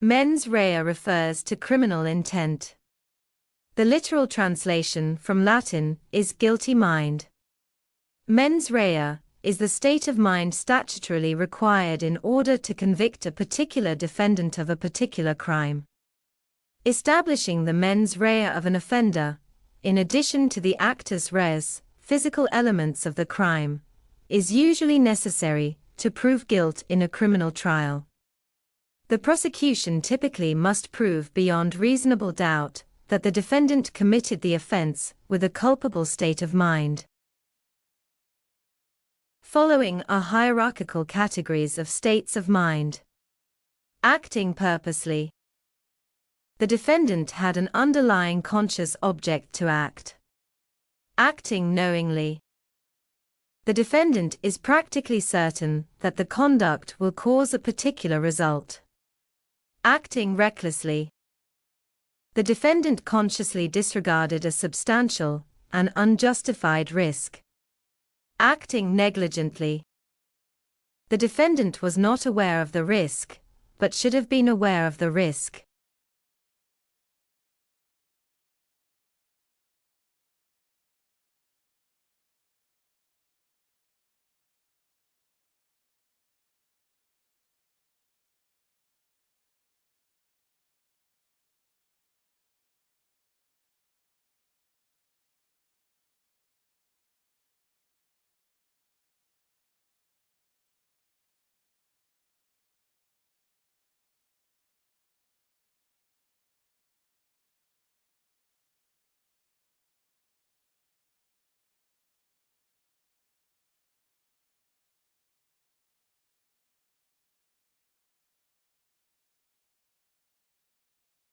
Mens rea refers to criminal intent. The literal translation from Latin is guilty mind. Mens rea is the state of mind statutorily required in order to convict a particular defendant of a particular crime. Establishing the mens rea of an offender, in addition to the actus reus, physical elements of the crime, is usually necessary to prove guilt in a criminal trial. The prosecution typically must prove beyond reasonable doubt that the defendant committed the offense with a culpable state of mind. Following are hierarchical categories of states of mind. Acting purposely. The defendant had an underlying conscious object to act. Acting knowingly. The defendant is practically certain that the conduct will cause a particular result. Acting recklessly. The defendant consciously disregarded a substantial and unjustified risk. Acting negligently. The defendant was not aware of the risk, but should have been aware of the risk.